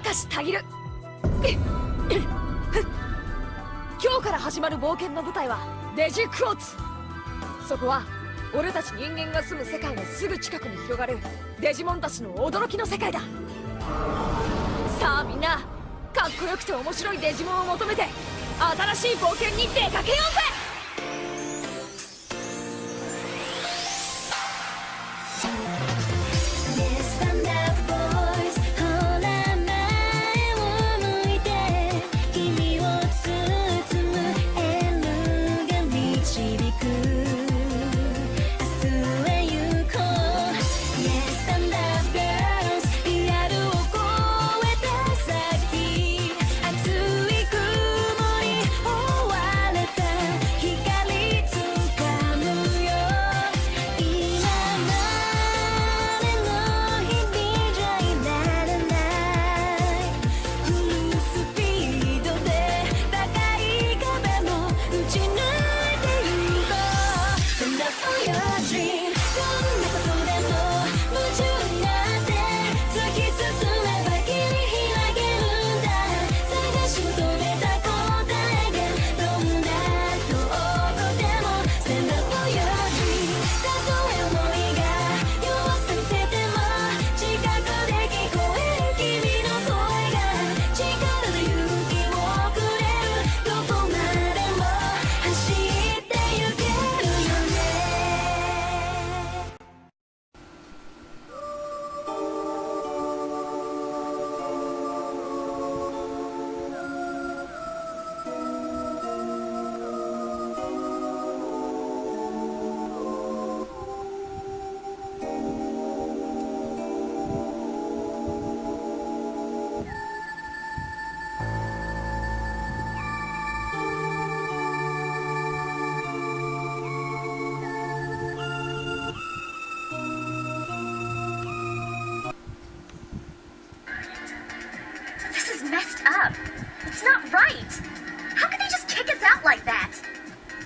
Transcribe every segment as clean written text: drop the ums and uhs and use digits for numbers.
明石たぎる。今日から始まる冒険の舞台はデジクォーツ。そこは俺たち人間が住む世界のすぐ近くに広がるデジモンたちの驚きの世界だ。さあみんな、かっこよくて面白いデジモンを求めて新しい冒険に出かけようぜ。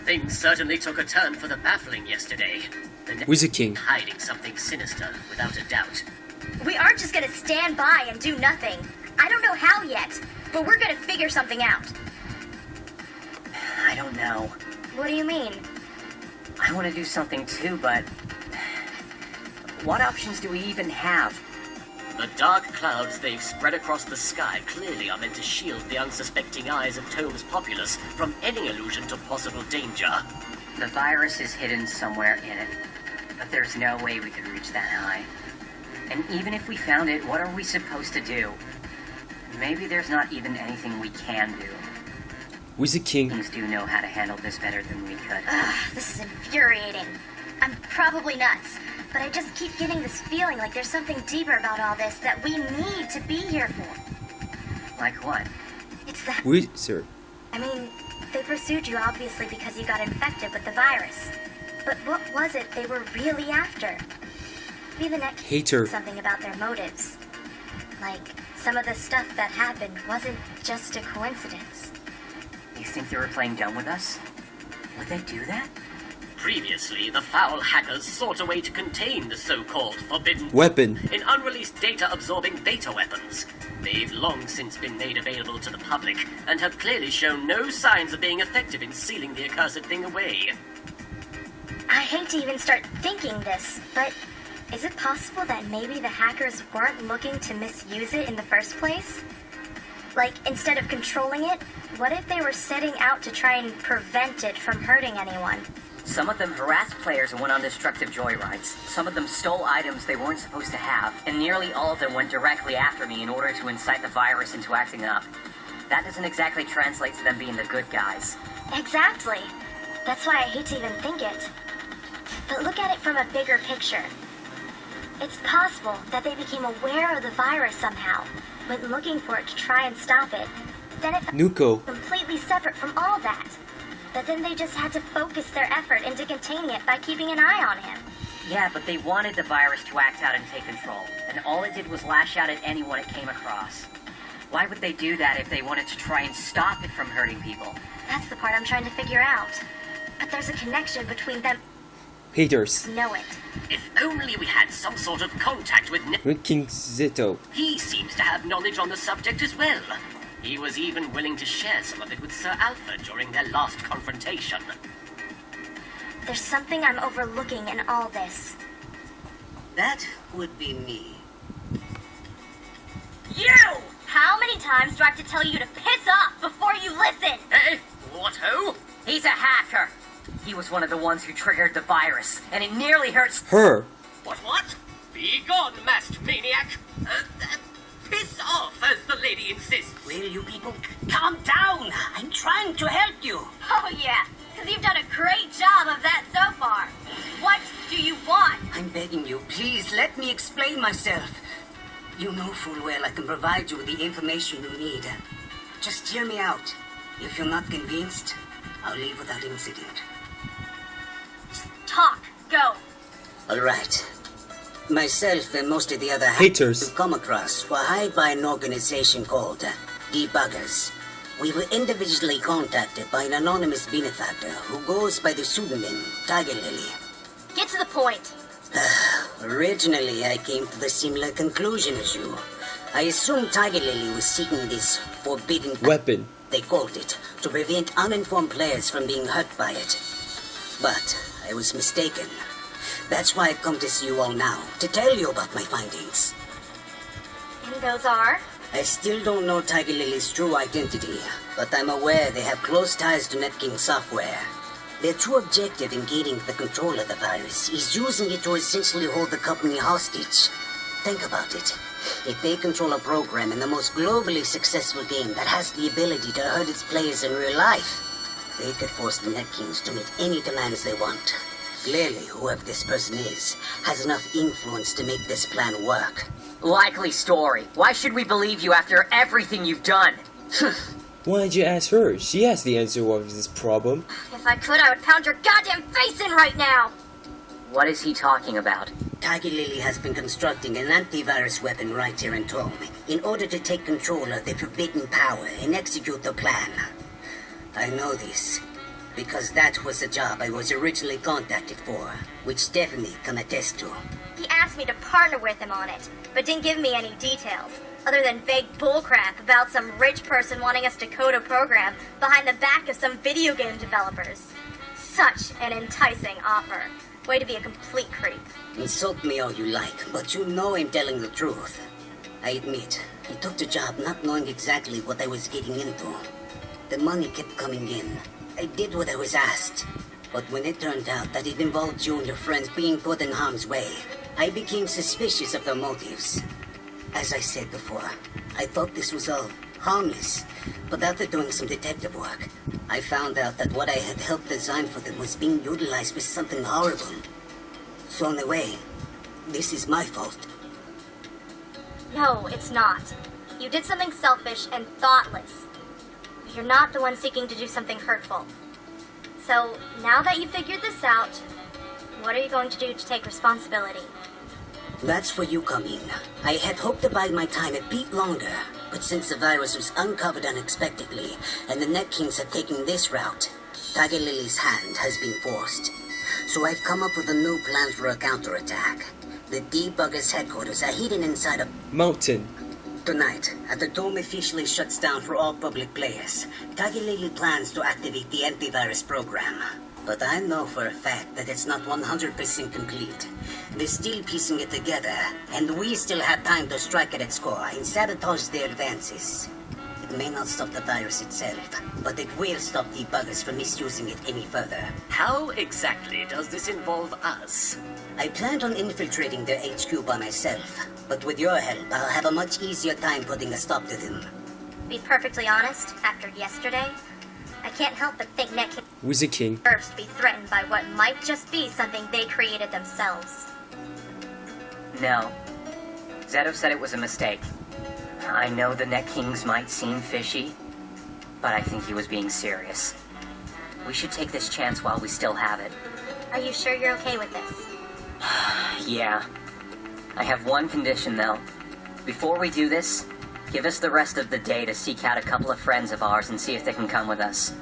Things certainly took a turn for the baffling yesterday. The Wizardkings hiding something sinister, without a doubt. We aren't just gonna stand by and do nothing. I don't know how yet, but we're gonna figure something out. I don't know. What do you mean? I want to do something too, but what options do we even have? The dark clouds they've spread across the sky clearly are meant to shield the unsuspecting eyes of Tome's populace from any allusion to possible danger. The virus is hidden somewhere in it, but there's no way we could reach that high. And even if we found it, what are we supposed to do? Maybe there's not even anything we can do. Wizardkings do know how to handle this better than we could. This is infuriating. I'm probably nuts, but I just keep getting this feeling like there's something deeper about all this that we need to be here for. Like what? It's that... Wizard. I mean, they pursued you obviously because you got infected with the virus. But what was it they were really after? Be the next Hater. Something about their motives. Like, some of the stuff that happened wasn't just a coincidence. You think they were playing dumb with us? Would they do that? Previously, the foul hackers sought a way to contain the so-called forbidden weapon in unreleased data-absorbing beta weapons. They've long since been made available to the public, and have clearly shown no signs of being effective in sealing the accursed thing away. I hate to even start thinking this, but is it possible that maybe the hackers weren't looking to misuse it in the first place? Like, instead of controlling it, what if they were setting out to try and prevent it from hurting anyone? Some of them harassed players and went on destructive joyrides. Some of them stole items they weren't supposed to have, and nearly all of them went directly after me in order to incite the virus into acting up. That doesn't exactly translate to them being the good guys. Exactly. That's why I hate to even think it. But look at it from a bigger picture. It's possible that they became aware of the virus somehow, went looking for it to try and stop it. Then it Nukko completely separate from all that. But then they just had to focus their effort into containing it by keeping an eye on him. Yeah, but they wanted the virus to act out and take control, and all it did was lash out at anyone it came across. Why would they do that if they wanted to try and stop it from hurting people? That's the part I'm trying to figure out. But there's a connection between them Haters. Know it. If only we had some sort of contact with King Zeto. He seems to have knowledge on the subject as well. He was even willing to share some of it with Sir Alpha during their last confrontation. There's something I'm overlooking in all this. That would be me. You! How many times do I have to tell you to piss off before you listen? Eh? What ho? He's a hacker. He was one of the ones who triggered the virus, and it nearly hurts. Her. What? Be gone, masked maniac! Piss off, as the lady insists. Will you people calm down? I'm trying to help you. Oh yeah, because you've done a great job of that so far. What do you want? I'm begging you, please let me explain myself. You know full well I can provide you with the information you need. Just hear me out. If you're not convinced, I'll leave without incident. Talk. Go. All right. Myself and most of the other Haters. we've come across were hired by an organization called Debuggers. We were individually contacted by an anonymous benefactor who goes by the pseudonym Tiger Lily. Get to the point. Originally, I came to the similar conclusion as you. I assumed Tiger Lily was seeking this forbidden Weapon. they called it, to prevent uninformed players from being hurt by it. But I was mistaken. That's why I've come to see you all now, to tell you about my findings. And those are? I still don't know Tiger Lily's true identity, but I'm aware they have close ties to NetKing software. Their true objective in gaining the control of the virus is using it to essentially hold the company hostage. Think about it. If they control a program in the most globally successful game that has the ability to hurt its players in real life, they could force the NetKings to meet any demands they want. Clearly, whoever this person is has enough influence to make this plan work. Likely story. Why should we believe you after everything you've done? Why did you ask her? She has the answer of this problem. If I could, I would pound your goddamn face in right now! What is he talking about? Tiger Lily has been constructing an antivirus weapon right here in Tome in order to take control of the forbidden power and execute the plan. I know this because that was the job I was originally contacted for, which Stephanie can attest to. He asked me to partner with him on it, but didn't give me any details, other than vague bullcrap about some rich person wanting us to code a program behind the back of some video game developers. Such an enticing offer. Way to be a complete creep. Insult me all you like, but you know I'm telling the truth. I admit, I took the job not knowing exactly what I was getting into. The money kept coming in. I did what I was asked. But when it turned out that it involved you and your friends being put in harm's way, I became suspicious of their motives. As I said before, I thought this was all harmless. But after doing some detective work, I found out that what I had helped design for them was being utilized for something horrible. So in a way, this is my fault. No, it's not. You did something selfish and thoughtless. You're not the one seeking to do something hurtful. So, now that you've figured this out, what are you going to do to take responsibility? That's where you come in. I had hoped to bide my time a bit longer, but since the virus was uncovered unexpectedly, and the NetKings have taken this route, Tiger Lily's hand has been forced. So I've come up with a new plan for a counterattack. The Debuggers headquarters are hidden inside a Mountain. Tonight, after Dome officially shuts down for all public players, Tiger Lily plans to activate the antivirus program. But I know for a fact that it's not 100% complete. They're still piecing it together, and we still have time to strike at its core and sabotage their advances. It may not stop the virus itself, but it will stop debuggers from misusing it any further. How exactly does this involve us? I planned on infiltrating their HQ by myself, but with your help, I'll have a much easier time putting a stop to them. Be perfectly honest, after yesterday, I can't help but think NetKing Wizardkings. deserves to be threatened by what might just be something they created themselves. No. Zeto said it was a mistake. I know the NetKings might seem fishy, but I think he was being serious. We should take this chance while we still have it. Are you sure you're okay with this? Yeah. I have one condition, though. Before we do this, give us the rest of the day to seek out a couple of friends of ours and see if they can come with us.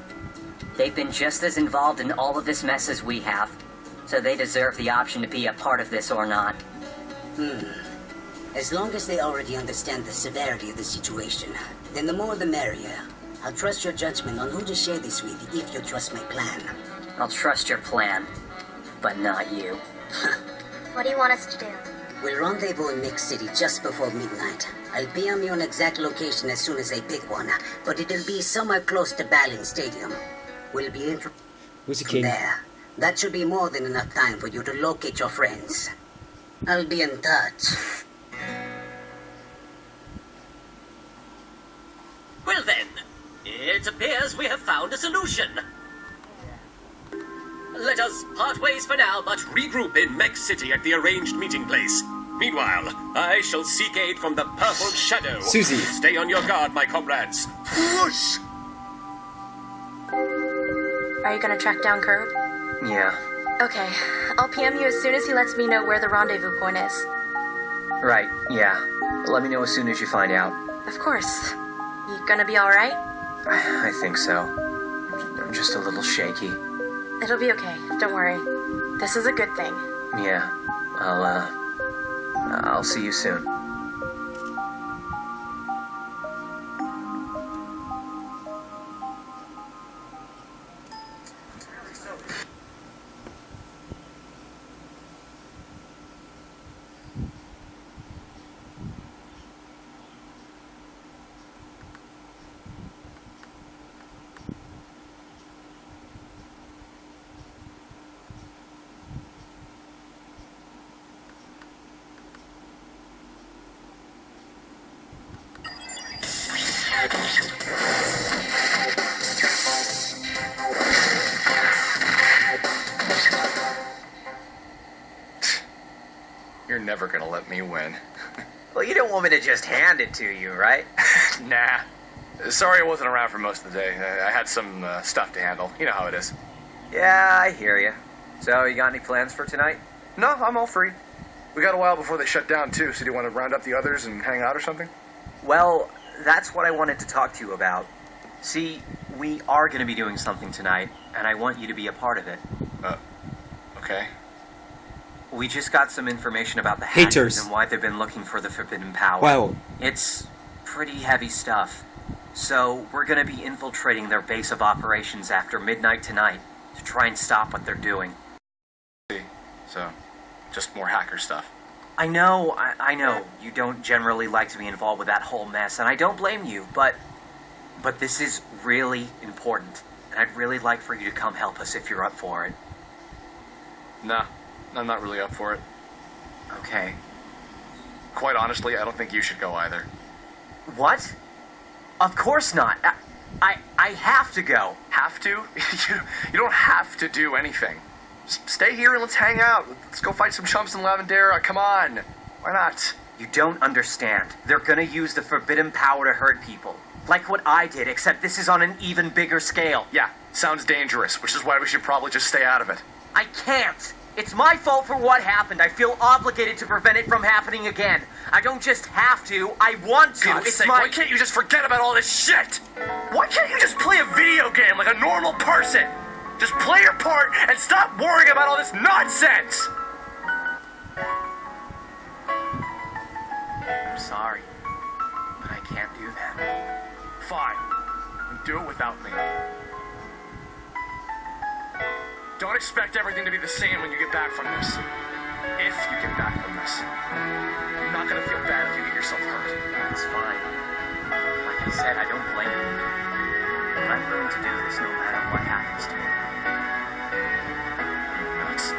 They've been just as involved in all of this mess as we have. So they deserve the option to be a part of this or not. As long as they already understand the severity of the situation, then the more the merrier. I'll trust your judgment on who to share this with if you trust my plan. I'll trust your plan, but not you. What do you want us to do? We'll rendezvous in Mix City just before midnight. I'll PM you an exact location as soon as I pick one, but it'll be somewhere close to Ballin Stadium. We'll be in Who's the from king? there. That should be more than enough time for you to locate your friends. I'll be in touch. Well then, it appears we have found a solution. Let us part ways for now, but regroup in Mech City at the arranged meeting place. Meanwhile, I shall seek aid from the Purple Shadow. Susie. Stay on your guard, my comrades. Whoosh! Are you gonna track down Curb? Yeah, Okay, I'll PM you as soon as he lets me know where the rendezvous point is. right, yeah. Let me know as soon as you find out. Of course. You gonna be alright? I think so. I'm just a little shaky. It'll be okay, don't worry. This is a good thing. Yeah, I'll see you soon. You're never gonna let me win. Well, you don't want me to just hand it to you, right? Nah. Sorry I wasn't around for most of the day. I had some stuff to handle. You know how it is. Yeah, I hear you. So, you got any plans for tonight? No, I'm all free. We got a while before they shut down, too, so do you want to round up the others and hang out or something? Well, that's what I wanted to talk to you about. See, we are going to be doing something tonight, and I want you to be a part of it. Okay. We just got some information about the Haters. hackers and why they've been looking for the forbidden power. Wow. It's pretty heavy stuff. So, we're going to be infiltrating their base of operations after midnight tonight to try and stop what they're doing. So, just more hacker stuff. I know. You don't generally like to be involved with that whole mess, and I don't blame you, but this is really important, and I'd really like for you to come help us if you're up for it. Nah, I'm not really up for it. Okay. Quite honestly, I don't think you should go either. What? Of course not. I have to go. Have to? You don't have to do anything. Just stay here and let's hang out. Let's go fight some chumps in Lavendera. Come on. Why not? You don't understand. They're gonna use the forbidden power to hurt people. Like what I did, except this is on an even bigger scale. Yeah, sounds dangerous, which is why we should probably just stay out of it. I can't. It's my fault for what happened. I feel obligated to prevent it from happening again. I don't just have to, I want to. God's It's sake, my... why can't you just forget about all this shit? Why can't you just play a video game like a normal person? Just play your part and stop worrying about all this nonsense! I'm sorry, but I can't do that. Fine. Then do it without me. Don't expect everything to be the same when you get back from this. If you get back from this. I'm not gonna feel bad if you get yourself hurt. It's fine. Like I said, I don't blame you. But I'm willing to do this no matter what happens to me. Alex.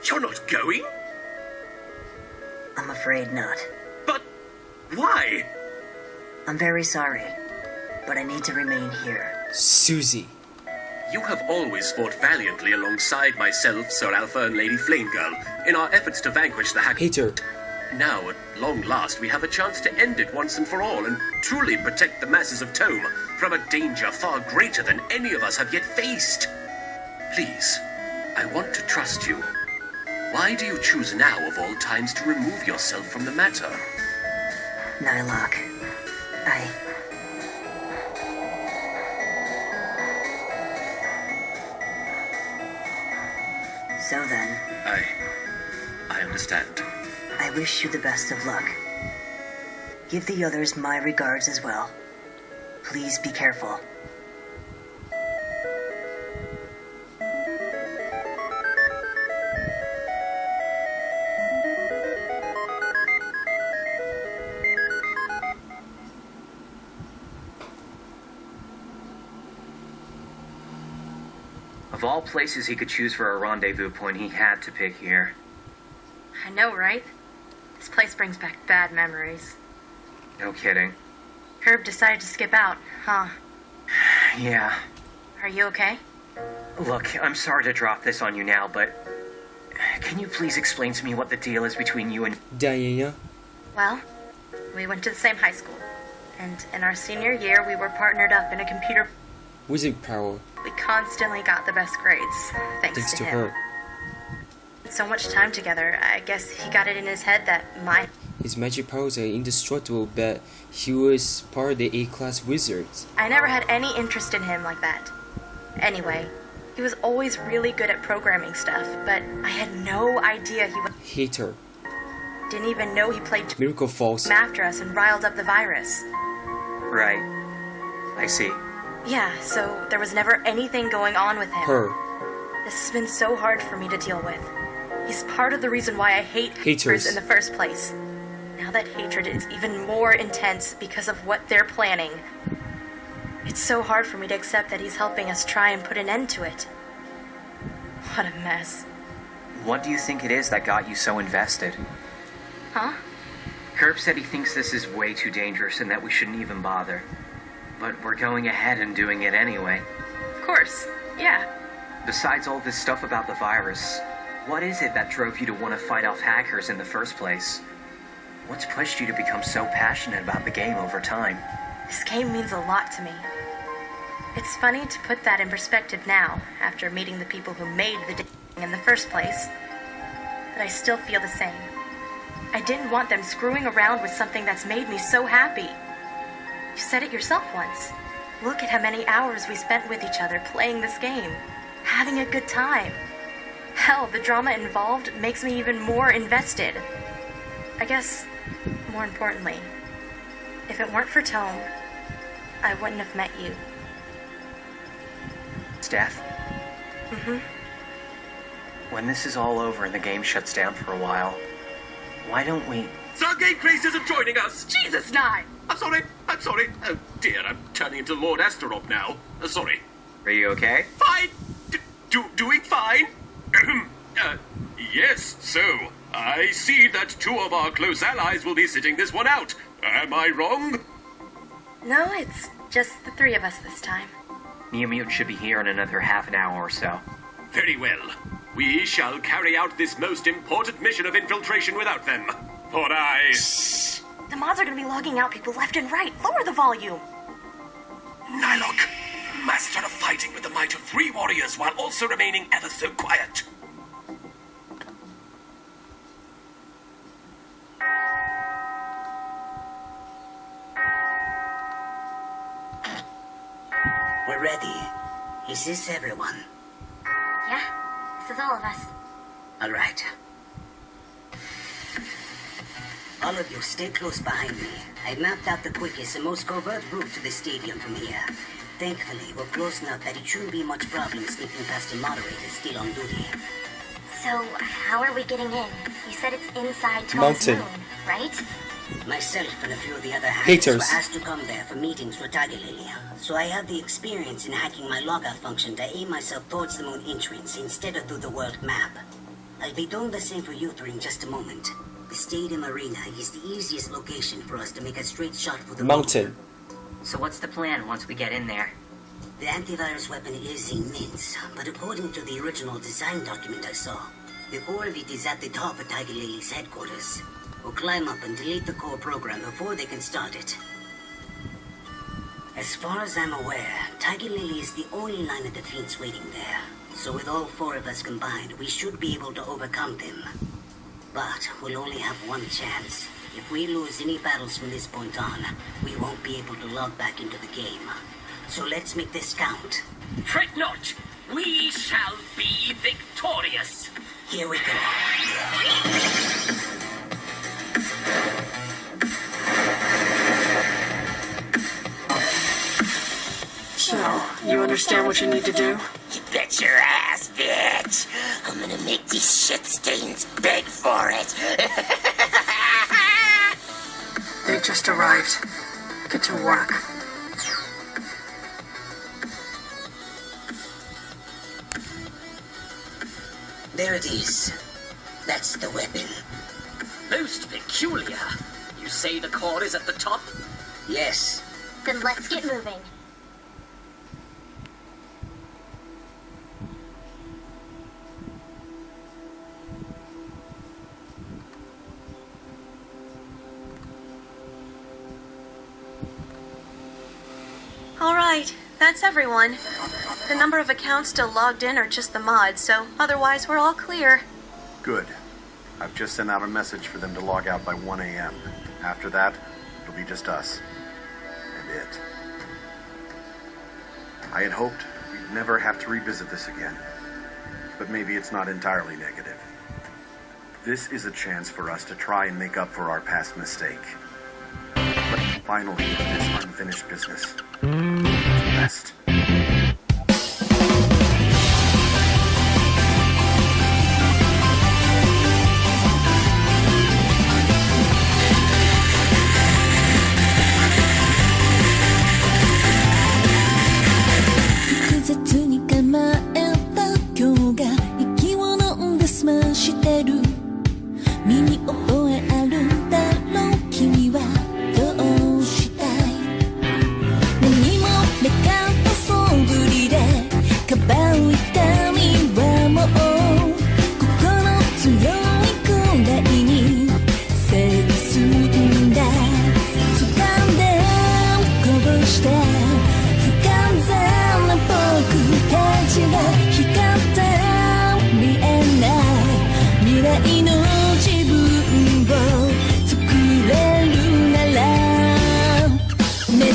You're not going? I'm afraid not. But why? I'm very sorry, but I need to remain here. Susie. You have always fought valiantly alongside myself, Sir Alpha, and Lady Flamegirl in our efforts to vanquish the hacker. Hater. Now, at long last, we have a chance to end it once and for all and truly protect the masses of Tome from a danger far greater than any of us have yet faced. Please, I want to trust you. Why do you choose now of all times to remove yourself from the matter? Nylock, So then, I understand. I wish you the best of luck. Give the others my regards as well. Please be careful. Of all places he could choose for a rendezvous point, he had to pick here. I know, right? This place brings back bad memories. No kidding. Herb decided to skip out, huh? Yeah. Are you okay? Look, I'm sorry to drop this on you now, but can you please explain to me what the deal is between you and Diana. Well, we went to the same high school. And in our senior year, we were partnered up in a computer... Wizard power. We constantly got the best grades, thanks to him. her. So much time together, I guess he got it in his head that His magic powers are indestructible, but he was part of the A-class wizards. I never had any interest in him like that. Anyway, he was always really good at programming stuff, but I had no idea he was... Hater. Didn't even know he played Miracle Falls. after us and riled up the virus. Right. I see. Yeah, so there was never anything going on with him. Her. This has been so hard for me to deal with. He's part of the reason why I hate Haters in the first place. Now that hatred is even more intense because of what they're planning. It's so hard for me to accept that he's helping us try and put an end to it. What a mess. What do you think it is that got you so invested? Huh? Herb said he thinks this is way too dangerous and that we shouldn't even bother. But we're going ahead and doing it anyway. Of course. Yeah. Besides all this stuff about the virus, what is it that drove you to want to fight off hackers in the first place? What's pushed you to become so passionate about the game over time? This game means a lot to me. It's funny to put that in perspective now, after meeting the people who made the thing in the first place. But I still feel the same. I didn't want them screwing around with something that's made me so happy. You said it yourself once. Look at how many hours we spent with each other playing this game. Having a good time. Hell, the drama involved makes me even more invested. I guess, more importantly, if it weren't for Tome, I wouldn't have met you. Steph? Mm-hmm. When this is all over and the game shuts down for a while, why don't we... Stargate Priest isn't joining us! Jesus, Nye! I'm sorry. Oh dear, I'm turning into Lord Asterope now. Sorry. Are you okay? Fine! Doing fine? Yes, so, I see that two of our close allies will be sitting this one out. Am I wrong? No, it's just the three of us this time. Neomute should be here in another half an hour or so. Very well. We shall carry out this most important mission of infiltration without them. For The mods are gonna be logging out people left and right. Lower the volume. Nylock, master of fighting with the might of 3 warriors while also remaining ever so quiet. We're ready. Is this everyone? Yeah, this is all of us. All right. All of you, stay close behind me. I've mapped out the quickest and most covert route to the stadium from here. Thankfully, we're close enough that it shouldn't be much problem sneaking past the moderator still on duty. So, how are we getting in? You said it's inside Tome's Mountain. moon, right? Myself and a few of the other hackers Haters. were asked to come there for meetings for Tagalili. So I have the experience in hacking my logout function to aim myself towards the moon entrance instead of through the world map. I'll be doing the same for you three in just a moment. The stadium arena is the easiest location for us to make a straight shot for the Mountain. So what's the plan once we get in there? The antivirus weapon is immense, but according to the original design document I saw, the core of it is at the top of Tiger Lily's headquarters. We'll climb up and delete the core program before they can start it. As far as I'm aware, Tiger Lily is the only line of defense waiting there. So with all 4 of us combined, we should be able to overcome them. But we'll only have one chance. If we lose any battles from this point on, we won't be able to log back into the game. So let's make this count. Fret not, we shall be victorious. Here we go. So, you understand what you need to do? You bet your ass, bitch. I'm gonna make these shit stains beg for it. They just arrived. Get to work. There it is. That's the weapon. Most peculiar. You say the core is at the top? Yes. Then let's get moving. Alright, that's everyone. The number of accounts still logged in are just the mods, so otherwise we're all clear. Good. I've just sent out a message for them to log out by 1 a.m. After that, it'll be just us. And it. I had hoped we'd never have to revisit this again. But maybe it's not entirely negative. This is a chance for us to try and make up for our past mistake. But finally, this unfinished business. Rest.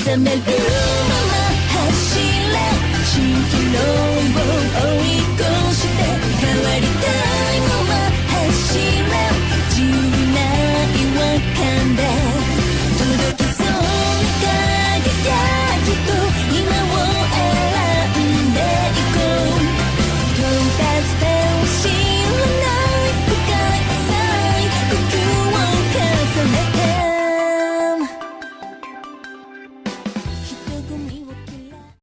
覚めるまま走れ蜃気楼を追い越して変わりたいまま走れ自由な違和感で届きそうな輝きと今を選んでいこう到達点を知らない深い浅い呼吸を重ねて人混みを